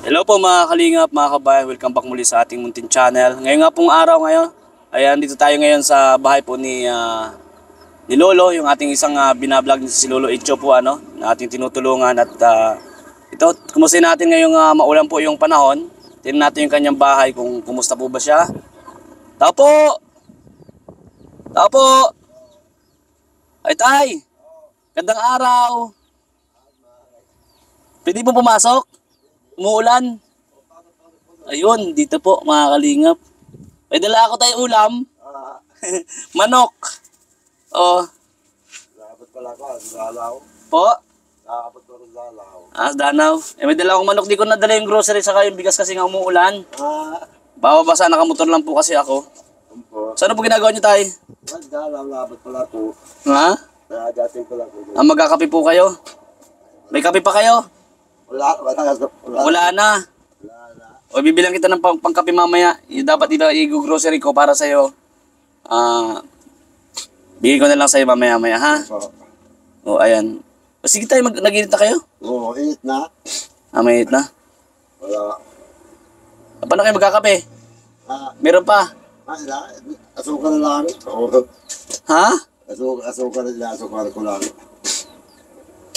Hello po mga kalingap, mga kabayan, welcome back muli sa ating muntin channel. Ngayon nga pong araw ngayon, ayan dito tayo ngayon sa bahay po ni Lolo, yung ating isang binablog si Lolo Itcho po na ating tinutulungan at ito, kumusta natin ngayong maulan po yung panahon. Tingnan natin yung kanyang bahay kung kumusta po ba siya. Tao po! Tao po! Ay tay! Gandang araw! Pwede po pumasok? Umuulan. Ayun, dito po mga kalingap. May dala ako tayo ulam. Manok. Oh. Dapat pala ko, Dalaw. Po. Dapat ko rin Dalaw. Danaw. May dala akong manok. Di ko nadala yung grocery saka yung bigas kasi nga umuulan. Bababasa, nakamotor lang po kasi ako. Saan po ginagawa niyo tayo? Dalaw, dapat pala ko. Ha? Dating pala ko. Magkakape po kayo? May kape pa kayo? Wala na. O bibilang kita ng pangkape mamaya. Yung dapat i-grocery ko para sa'yo. Bigay ko na lang sa'yo mamaya ha? O ayan. O, sige tayo, nag-init na kayo? Oo, init na. May init na. Wala. Paano kayo magkakape? Meron pa. Asukal na lang. Ha? Asukal ko lang.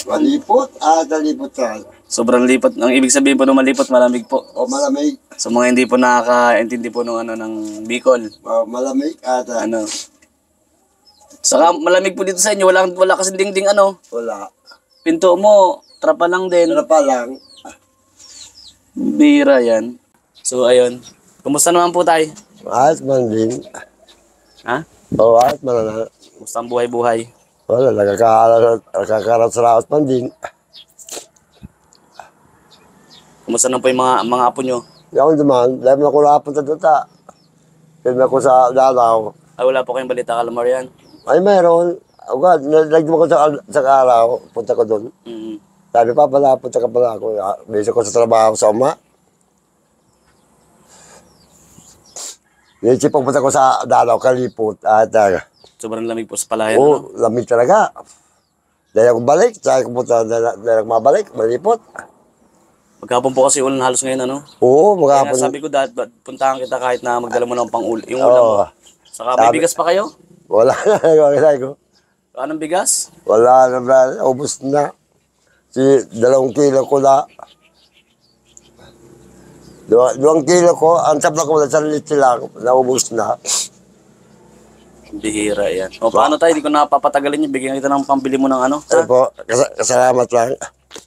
Malipot? Nalipot ka. Sobrang lipot. Ang ibig sabihin po ng malipot, malamig po. O malamig. Sa mga hindi po nakakaintindi po ng Bicol. Malamig Ano. Saka malamig po dito sa inyo. Wala kasing dingding Wala. Pinto mo, trapa lang din. Trapa lang. Bira yan. So ayun. Kumusta naman po tayo? Ayos man din. Ha? Oo, ayos man na. Kumusta ang buhay-buhay? Wala, nagkakaroon sa raos man din. Kumusta na po yung mga apo nyo? Yung naman, dahil na ko napunta doon ta. Kaya ako sa Dalaw. Ay wala po kayong balita Calamar yan? Ay mayroon. Agad, nalagyan ko sa araw, punta ko doon. Sabi pa pala, punta ka pala ako. Bisa ko sa trabaho sa uma. Yung sipag punta ko sa Dalaw, kalipot. At Sobrang lamig po sa palayan. oo, lamig talaga. Dahil ako balik, dahil ako punta, dahil ako mabalik, malipot. Maghapon po kasi ulan halos ngayon Oo, Kaya maghapon. sabi ko puntahan kita kahit na magdala mo ng yung ulam mo. Saka may bigas pa kayo? Wala na, sabi ko. Anong bigas? Wala na, brad. Ubus na. 2 kilo ko na. 2 kilo ko, ang tapla ko na 1 litro lang, naubos na. Bihira yan. O paano tayo? Di ko napapatagalin yung bigyan kita ng pambili mo ng Ay po, kasalamat lang.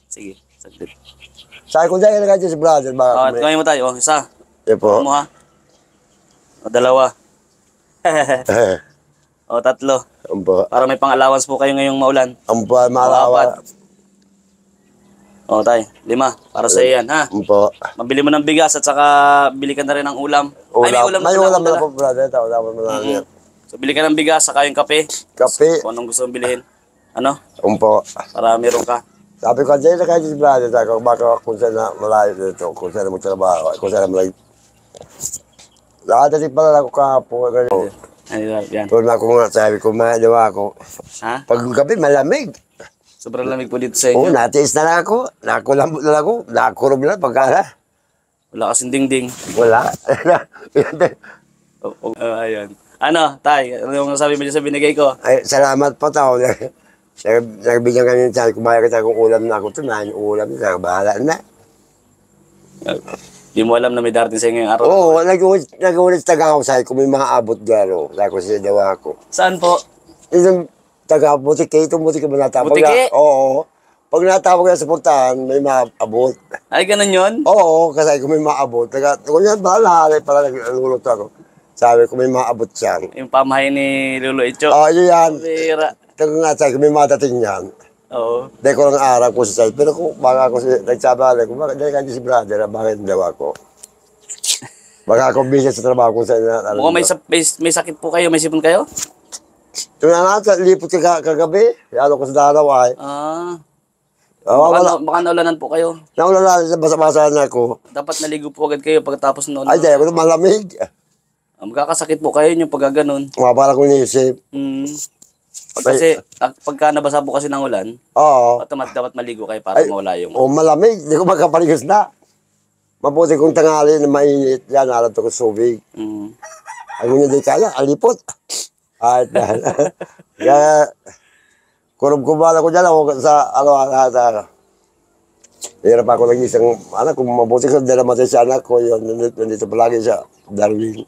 Sige, saglit. Sabi ko dahil nagkakita si brother, baka At ngayon mo tayo. O, isa. Ay po. Mo ha? O, 2. O, 3. Ampo. Para may pang-allowance po kayo ngayong maulan. Ampo, malawa. O, tayo. 5. Para sa yan, ha? Ampo. Mabili mo ng bigas at saka bili ka na rin ng ulam. Ay, may ulam May ulam na dala. po, brother. Ito, dapat mo lang. So, bili ka ng bigas, saka yung kape. Kape. Kung anong gusto mong bilhin. Ampo. Para meron ka. Sabi ko, dahil nagkakita si brother, sabi ko, baka kung saan na malayo dito, kung saan na magtrabaho, kung saan na malayo. Nakadating pala ako kahapon. Yan. Tulad ako nga, sabi ko, madawa ako. Ha? Pag gabi, malamig. Sobrang lamig po dito sa Oo, inyo. natiis na lang ako. Nakulambot na lang ako. Nakurob na pagkala. Wala kasing dingding. Wala. Ayan. Tay? Ano yung sabi mo dyan sa binigay ko? Ay, salamat po tao. Nagbigyan kami ng sabi, kumaya kita kung ulam na ako. Tunahan yung ulam na. Bahala na. Di mo alam na may darating sa inyo ngayong araw. Oo, nag-ulit taga ako. Sabi ko, may mga abot garo. Sabi ko, siya daw ako. Saan po? Isang taga butike. Itong butike ba natawag? Butike? Oo. Pag natawag na sa puntahan, may mga abot. Ay, ganun yun? Oo, kasi kung may mga abot. Kung yan, bahala. Pala nagluluto ako. Sabi ko, may mga abot siyan. Yung pamahay ni Lolo Itcho. Oo, yun yan. Bira. Taga nga, sabi ko, may mga dating yan. Oo. Dahil ko lang araw ko sa side. Pero kung baka ako nagsabi ko, bakit dahil kanyo si brother, bakit daw ako? Baka ako busy sa trabaho kung saan na. Mukhang may sakit po kayo, may sipon kayo? Yung nasa, lipot ka kagabi. Ano ko sa dalaw ay. Baka naulanan po kayo. Naulanan sa basa-basa na ako. Dapat naligo po agad kayo pagkatapos noon. Ay, dahil ako malamig. Magkakasakit po kayo yung pagka ganun. Mapala ko niisip. Kasi pagka nabasa po kasi ng ulan, Oo. automatic dapat maligo kayo para mawala yung... O malamig, hindi ko magkapaligas na. Mabuti kong tangali na mainit. Yan, alam ko subig. Mm. Ang hindi kaya, alipot. At kaya, kurub-kubala ko dyan ako sa ano. Hirap ako lagi isang anak, kung mabuti ko dala matay sa anak ko, yun, nandito palagi sa Darwin.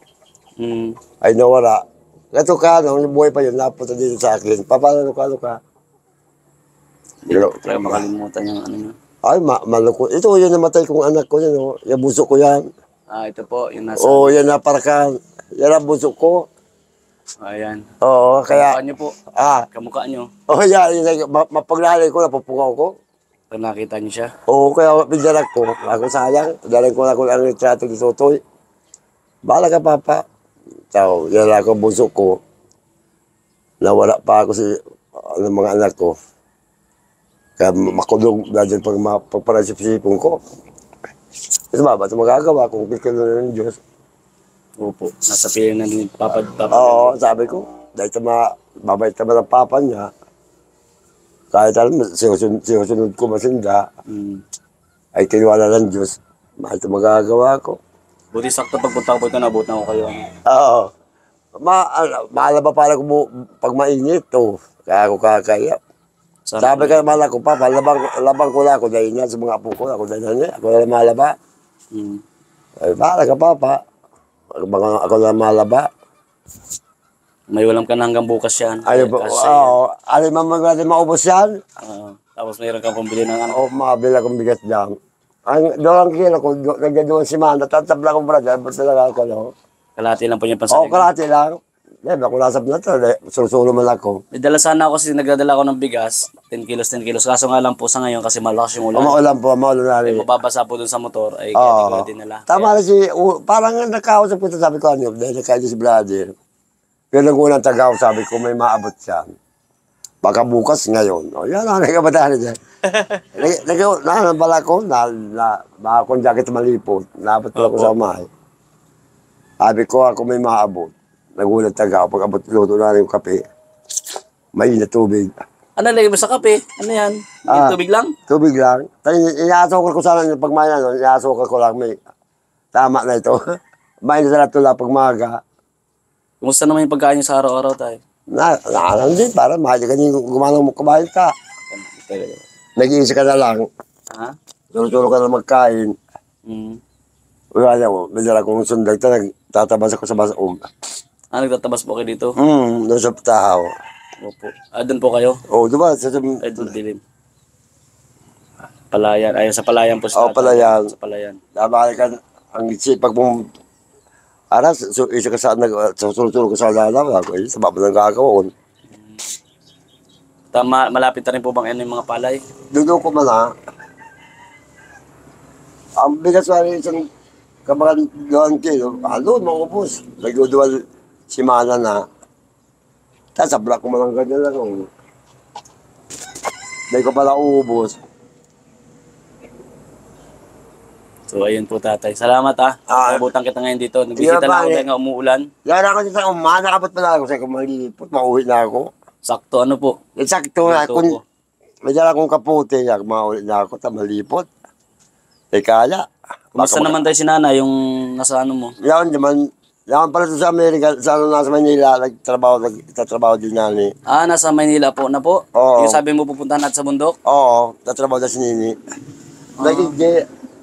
Mm. Ay nawala. Ito ka, yung buhay pa yun, napunta dito sa akin. Papalalo ka. Hindi ko talaga makalimutan yung ano nyo. Ay, malukot. Ito yung namatay kong anak ko, yun, oh. Yung buso ko yan. Ah, ito po, yung nasa... Oo, yan na parakan. Yan ang buso ko. Ayan. Oo, kaya... Kamukha nyo po. Kamukha nyo. Yan, mapaglalay ko, napupungaw ko. Pag nakita nyo siya. Oo, kaya pindalag ko. Ako sayang, dalang ko na ang retrato ni Totoy. Bahala ka, Papa. So, yan ako, buso ko. Nawala pa ako sa mga anak ko. Kaya makulong dahil pagparasipsipong ko. Ito ba, ba't magagawa kung kikilo na ng Diyos? Opo. Nasa piling na din. Papa. Oo, sabi ko, dahil mabait naman ang papa niya, kahit alam, sinusunod ko masinda, Mm. ay kinuwala ng Diyos. Mahal ito magagawa ko. Buti sakto pagpunta ko ito, nabot na ako kayo. Oo. Maalaba pala ko pag mainit, to. Kaya ako kakaya. Sabi ka naman ako, Papa, labang ko na ako dahil na sa mga apo ko. Ako dahil na, ako na malaba. Mm. Ay, bahala ka, Papa. Ako na malaba. May ulam ka na hanggang bukas yan. Ayun po, oo. Alin man natin maubos yan? Tapos mayroon kang pambili ng ano. Oo, makabila kong bigas dyan. Doon ang kilo ko, nagdadoon si Manda, tatabla kong brother, ba't talaga ako, no? Kalahati lang po yung Oo, pansaling. kalahati lang. Ako nasab na ito, susulo man ako. May dala sana ako kasi nagdadala ako ng bigas. 10 kilos. Kaso nga lang po sa ngayon kasi malakas yung ulan. Maulan po, maulan na Ay, rin. mababasa po dun sa motor. Ay, kaya di ko din nila. Tama na parang nakausap ko ito, sabi ko, ano, dahil nakausap si brother. Pero nung unang tagaw, sabi ko, may maabot siya. Baka bukas ngayon. O, yan ang nagkabataan niya. Nabala ko, baka kong jacket malipot. Naabot ko ako sa umay. Sabi ko, ako may maabot. Nagulat tagaw, pag abot luto na yung kape. May na tubig. Ano lagay mo sa kape? Ano yan? Yung tubig lang? Tubig lang. Inaasukal ko sana yung pag may ano, inaasukal ko lang may tama na ito. May na sana tula pag maga. Kumusta naman yung pagkain niyo sa araw-araw tayo? Naalam din, para mahal ka niyo gumanang mo kumain ka. Nag-iisa ka na lang. Ha? Tulog-tulog ka na magkain. Mm. Wala mo, may dala kong sundag ta, nagtatabas ako sa basaum. Nagtatabas po kayo dito? Doon sa tahaw. Opo. Doon po kayo? Oo, diba? Ay, doon dilim. Palayan. Ayun, sa Palayan po. Oo, Palayan. Sa Palayan. Dabali ka, ang sipag mong aras, so isa ka sa tulog-tulog ka sa lalaw, ako sa baba ng gagawin. Malapit na rin po bang ano yung mga palay? Doon ko man ha. Ang bigas pa rin isang kabakan doon kilo, maubos. Nagduduwal si Mana na. Tapos sa black ko man lang ganyan lang. Dahil ko pala uubos. So, ayun po tatay. Salamat Nabutan kita ngayon dito. Nagbisita Yeah, lang ako pare. dahil nga umuulan. Yan ako sa nakabot pa na ako sa kumalipot, mauwi na ako. Sakto ano po. Eksakto na, Ito po. may dala akong kaputi, mauwi na ako, tamalipot. Kaya, Kumusta naman tayo si Nana, yung nasa ano mo? yan naman, yan pala sa Amerika, sa nasa Manila, nagtatrabaho din yan eh. Nasa Maynila po na po? Oo. Yung sabi mo pupuntahan natin sa bundok? Oo, tatrabaho na si Nini.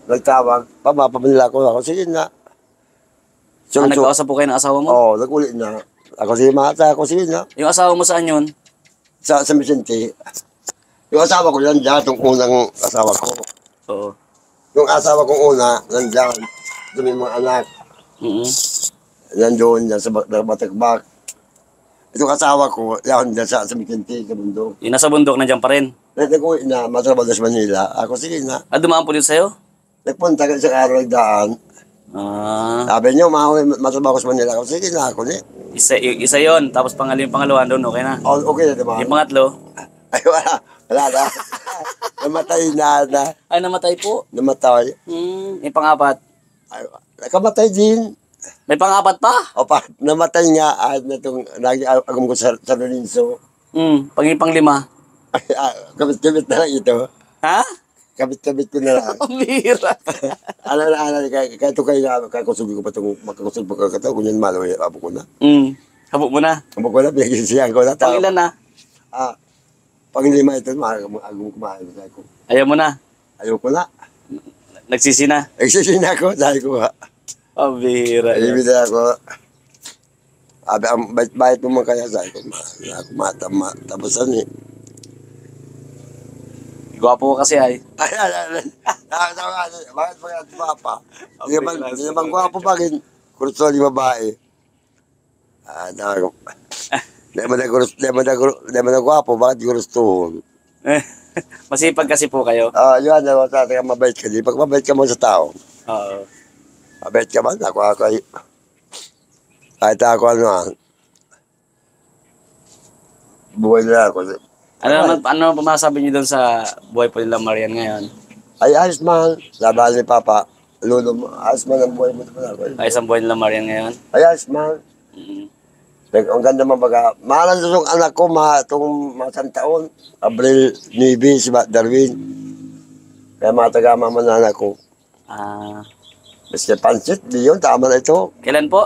Nagtawag, pamila ko ako, sige na. Nagkausap po kayo ng asawa mo? Oo, nag-ulit na. Ako si Mata, ako sige na. Yung asawa mo saan yun? Sa Vicente. Yung asawa ko nandiyan, itong unang asawa ko. Oo. Yung asawa kong una, nandiyan. Doon yung mga anak. Nandoon dyan sa Batakbak. Itong asawa ko, yan dyan sa Vicente, sa bundok. Yung nasa bundok, nandiyan pa rin. Nag-uwi na, matrabaho na sa Manila. Ako, sige na. Dumaan po dito sa'yo? Nagpunta ka sa araw nagdaan. Sabi niyo, matrabaho ko sa Manila. Ako, sige na ako ni. Isa yon. Tapos pangalawa doon, okay na. Okay na, diba? Yung pangatlo? Ay, wala na. Namatay na. Ay, namatay po. Namatay. Yung pangapat? Ay, nakamatay din. May pangapat pa? O namatay nga at natong lagi agam ko sa Lorenzo. Panglima. Kamit-kamit na lang ito. Ha? kabit-kabit ko na lang. Ang bihira. Kahit ito kayo na, kahit kusugin ko pa itong makakusog pagkakataon, kunyan malo, abo ko na. Habok mo na. Abo ko na, pinagsisiyan ko na. Pang ilan na? Pag lima ito, agong kumain ko. Ayaw mo na. Ayaw ko na. Nagsisi na. Nagsisiyan ako, dahil ko ha. Ang bihira. Ibig na ako. Ang bait-bait mo man kaya, dahil ko matapusan eh. Gwapo ko kasi ay. Bakit mga papa? Hindi naman gwapo bagin. Kurso yung babae. Hindi mo na gwapo, bakit gurustuhon? Masipag kasi po kayo. Yun, mabait ka. Pag mabait ka mo sa tao. Oo. Mabait ka man, ako. Kahit ako buhay na ako. Ano pa masabi niyo doon sa buhay po nila Marian ngayon? Ay, ayos man. Laban ni Papa. Lolo mo, ayos man ang buhay mo. Ay, isang buhay nila Marian ngayon? Ay, ayos man. Ang ganda mabaga. Mahalan itong anak ko, itong mga taon. Abril 9, si Darwin. Kaya matagama man ang anak ko. Basta pansit, biyon, tama na ito. Kailan po?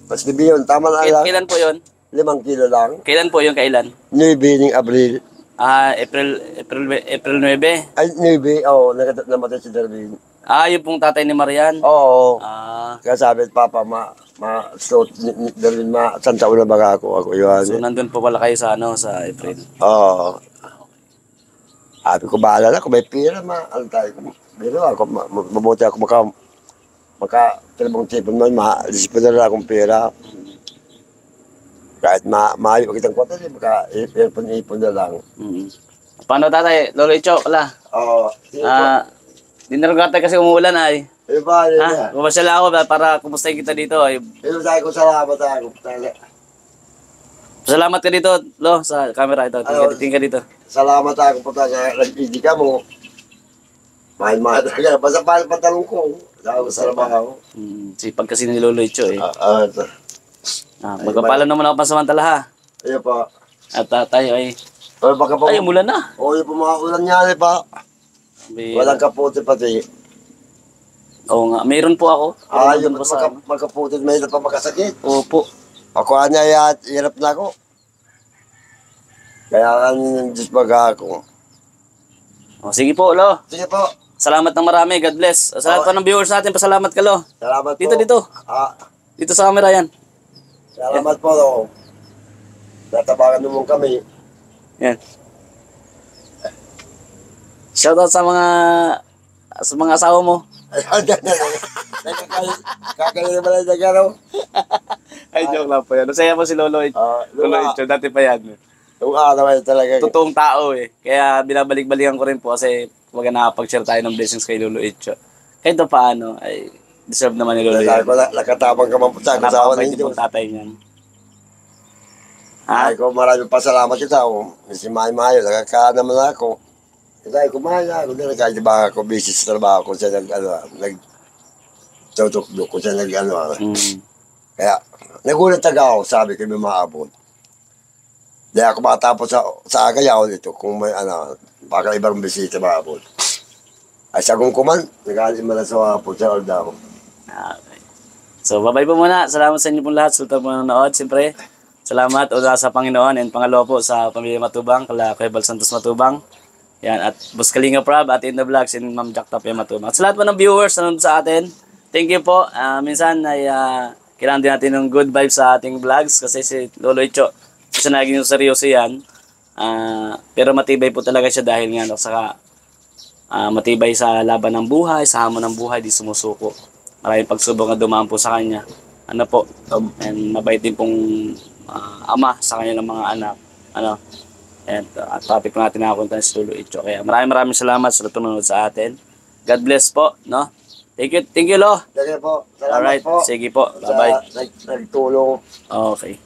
Basta biyon, tama na lang. Kailan po yun? 5 kilo lang. Kailan po yung kailan? 9 ng Abril. April 9. Ay, 9, namatay si Darwin. Yung pong tatay ni Marian? Oo. Ah, Kaya sabi at Papa, slow, Darwin, isang taon na baga ako yun. so nandun po pala kayo sa sa April. Oo. Sabi ko, bahala na, kung may pira, ano tayo, pero ako, mabuti ako tilabang-tipon man, ma-disipin na lang akong pira. Kahit maayo kitang kwata, ipon na lang. Paano tatay? Lolo Icho, wala? Oo. Di na rin kasi umuulan ay. Iba. Bumasyala ako para kumustahin kita dito ay. Pero dahil ko salamat ako. Salamat ka dito, Lo, sa camera ito. Tingin ka dito. Salamat ako po tayo. Nag-idi ka mo. Mahal-mahal talaga. Basta pahal pantalong ko. Dahil ko sa trabaho. Sipag kasi ni Lolo Icho eh. Magpapalam naman ako pansamantala ha. Ayun pa. At tayo ay. Baka pa. Ay, umulan na. Oo, yung pumakakulan niya pa. Walang kaputi pati. Oo nga, mayroon po ako. Yung magkaputi, may pa magkasakit. Opo. Ako niya, hirap na ako. Kaya Diyos baga ako. Sige po, Lo. Sige po. Salamat ng marami. God bless. Sa lahat pa ng viewers natin, pasalamat ka, Lo. Salamat po. Dito. Dito sa camera yan. Salamat po, Lo. Natabakan mo kami. Yan. Shoutout sa mga asawa mo. Kakainin mo lang na gano'n. Ay, joke lang po yan. Nasaya mo si Lolo Icho. Lolo Icho, dati pa yan. Yung araw ay talaga. Totoong tao eh. Kaya binabalik-balikan ko rin po kasi huwag nakapag-share tayo ng blessings kay Lolo Icho. Kahit paano, ay deserve naman ni Lolo Icho. Nakatabang ka man po sa kasawa ninyo. ninyo. Napapait tatay niyan. Ay ko maraming pasalamat kita. Si Mayo, nagkaka naman ako. Kaya kumain ako na kahit ba ako busy sa trabaho ko siya nagtutukdok ko siya Kaya nagulat ako, sabi ko may maabot. Dahil ako matapos sa agayaw dito kung may baka ibang bisita maabot. Ay sa kung kuman, nagalit mo na sa po sa daw. Okay. So bye-bye po muna. Salamat sa inyo po lahat. Sultan po nanonood. Siyempre, salamat una sa Panginoon and pangalawa po sa Pamilya Matubang, kala Kuya Bal Santos Matubang. Yan, at Boss Kalinga Prab, at In The Vlogs, and Ma'am Jack Tapia Matubang. At sa lahat po ng viewers nanonood sa atin, thank you po. Minsan ay kailangan din natin ng good vibes sa ating vlogs kasi si Lolo Icho, kasi naging seryoso yan. Pero matibay po talaga siya dahil nga saka matibay sa laban ng buhay, sa hamon ng buhay, di sumusuko. Maraming pagsubok na dumaan po sa kanya. And mabait din pong ama sa kanya ng mga anak. At topic po natin nakakunta si Lolo Icho. Kaya maraming salamat sa tumunod sa atin. God bless po, no? Thank you, Lo. Sige po. Salamat Alright, po. sige po. Bye-bye. Nagtulong. Okay.